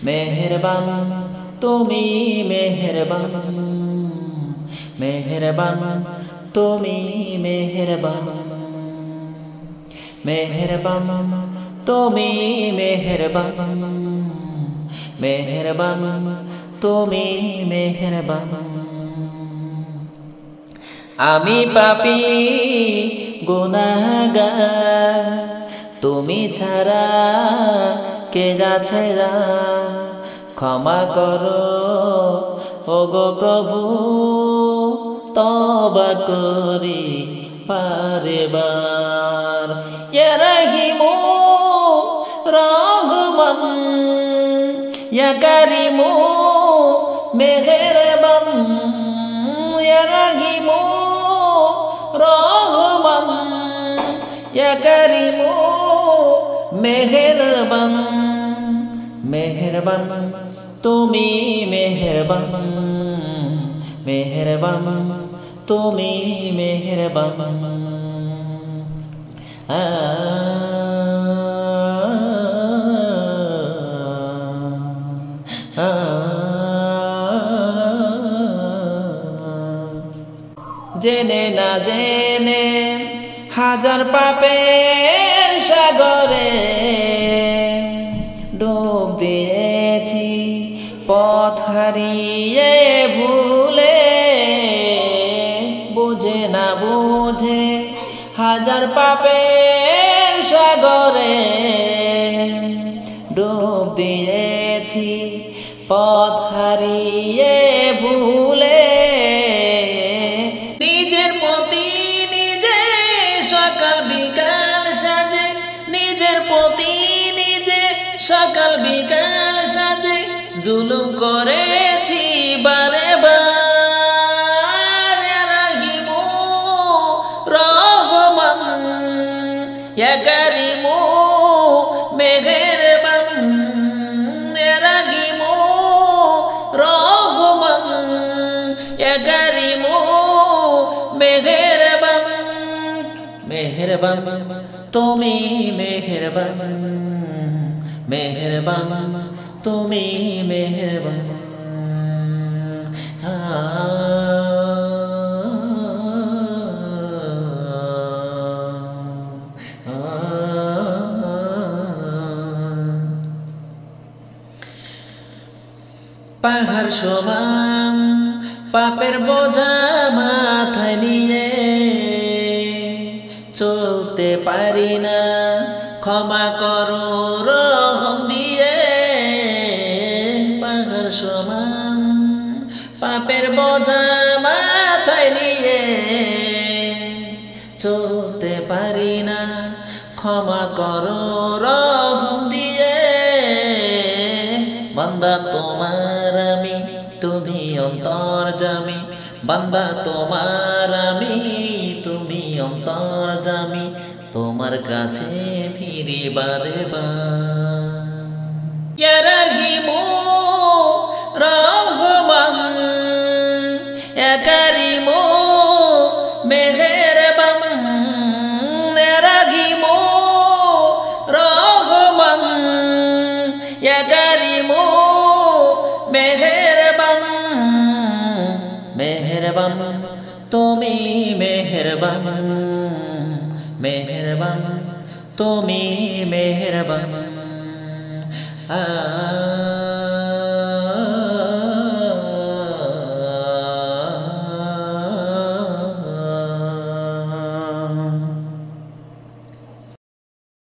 মেহেরবান তুমি মেহেরবান, মেহেরবান তুমি মেহেরবান, মেহেরবান তুমি মেহেরবান, মেহেরবান তুমি মেহেরবান। আমি পাপী গুনাহগার, তুমি ছাড়া কে যাচ্ছে না, ক্ষমা করো ওগো প্রভু, তওবা করি বারবার। ইয়া রাহিমু রহমান, ইয়া কারিমু মেহেরবান, ইয়া রাহিমু রহমান, ইয়া কারিমু মেহেরবান, মেহেরবান তুমি মেহেরবান, মেহেরবান তুমি মেহেরবান। জেনে না জেনে হাজার পাপের সাগরে ডুব দিয়েছি, পথ হারিয়ে ভুলে, বুঝে না বুঝে হাজার পাপের সাগরে ডুব দিয়েছি, পথ হারিয়ে ভুলে। নিজের প্রতি নিজে সকাল বিকাল সাজে, নিজের প্রতি নিজে সকাল বিকাল সাজে জুলুম করেছি বারে বার। ইয়া রাহিমু রহমান, ইয়া কারিমু মেহেরবান, ইয়া রাহিমু রহমান, ইয়া কারিমু মেহেরবান, মেহেরবান তুমি মেহেরবান, মেহেরবান তুমি মেহেরবান। পাহাড় সমান পাপের বোঝা মাথায় নিয়ে চলতে পারি না, ক্ষমা করো রহম দিয়ে। পাহাড় সমান পাপের বোঝা মাথায় নিয়ে চলতে পারি না, ক্ষমা করো রহম দিয়ে। বান্দা তোমার আমি, তুমি অন্তর্যামী, বান্দা তোমার আমি, তুমি অন্তর্যামী, তোমার কাছে ফিরি বারে বার। ইয়া রাহিমু রহমান, ইয়া কারিমু মেহেরবান, ইয়া রাহিমু রহমান, ইয়া কারিমু মেহেরবান, মেহেরবান তুমি মেহেরবান, মেহেরবান তুমি মেহেরবান।